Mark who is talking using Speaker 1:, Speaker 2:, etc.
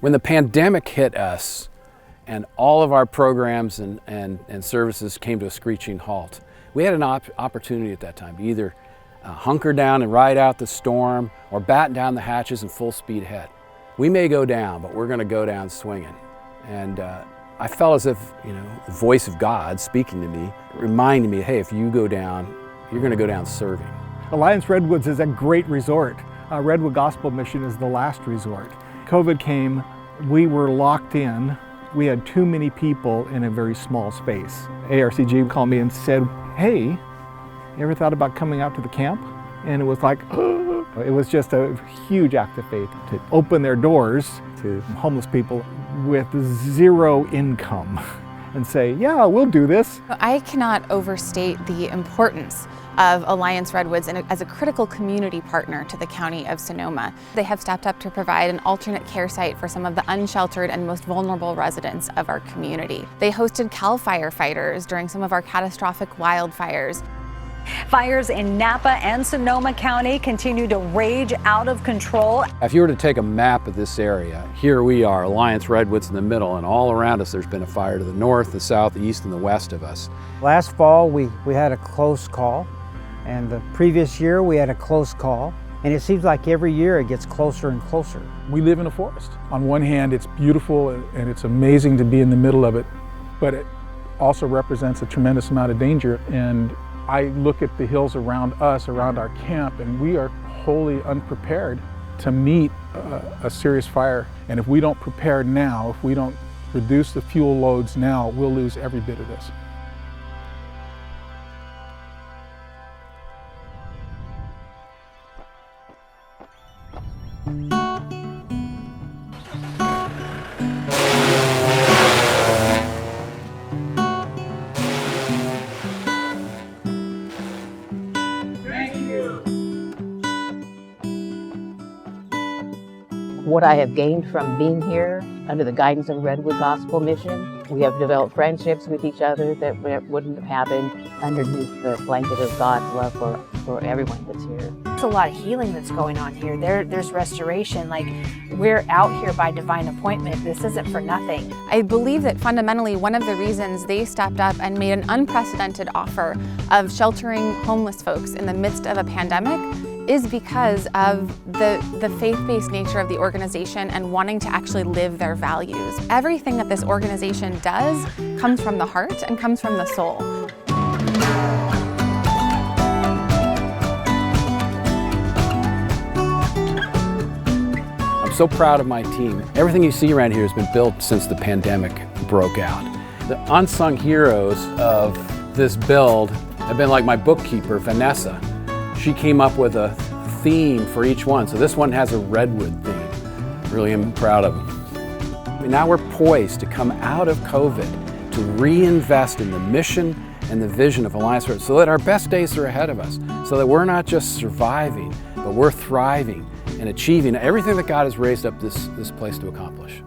Speaker 1: When the pandemic hit us and all of our programs and services came to a screeching halt, we had an opportunity at that time to either hunker down and ride out the storm or batten down the hatches and full speed ahead. We may go down, but we're going to go down swinging. And I felt as if, the voice of God speaking to me, reminding me, hey, if you go down, you're going to go down serving.
Speaker 2: Alliance Redwoods is a great resort. Redwood Gospel Mission is the last resort. COVID came, we were locked in. We had too many people in a very small space. ARCG called me and said, hey, you ever thought about coming out to the camp? And it was like, it was just a huge act of faith to open their doors to homeless people with zero income and say, yeah, we'll do this.
Speaker 3: I cannot overstate the importance of Alliance Redwoods as a critical community partner to the County of Sonoma. They have stepped up to provide an alternate care site for some of the unsheltered and most vulnerable residents of our community. They hosted CAL firefighters during some of our catastrophic wildfires.
Speaker 4: Fires in Napa and Sonoma County continue to rage out of control.
Speaker 1: If you were to take a map of this area, here we are, Alliance Redwoods in the middle, and all around us there's been a fire to the north, the south, the east, and the west of us.
Speaker 5: Last fall we had a close call, and the previous year we had a close call, and it seems like every year it gets closer and closer.
Speaker 6: We live in a forest. On one hand, it's beautiful and it's amazing to be in the middle of it, but it also represents a tremendous amount of danger. And I look at the hills around us, around our camp, and we are wholly unprepared to meet a serious fire. And if we don't prepare now, if we don't reduce the fuel loads now, we'll lose every bit of this.
Speaker 7: What I have gained from being here under the guidance of Redwood Gospel Mission, we have developed friendships with each other that wouldn't have happened underneath the blanket of God's love for everyone that's here.
Speaker 8: There's a lot of healing that's going on here. There's restoration. Like, we're out here by divine appointment. This isn't for nothing.
Speaker 3: I believe that fundamentally one of the reasons they stepped up and made an unprecedented offer of sheltering homeless folks in the midst of a pandemic is because of the faith-based nature of the organization and wanting to actually live their values. Everything that this organization does comes from the heart and comes from the soul.
Speaker 1: I'm so proud of my team. Everything you see around here has been built since the pandemic broke out. The unsung heroes of this build have been like my bookkeeper, Vanessa. She came up with a theme for each one. So this one has a redwood theme. Really am proud of them. Now we're poised to come out of COVID to reinvest in the mission and the vision of Alliance Redwoods so that our best days are ahead of us, so that we're not just surviving, but we're thriving and achieving everything that God has raised up this place to accomplish.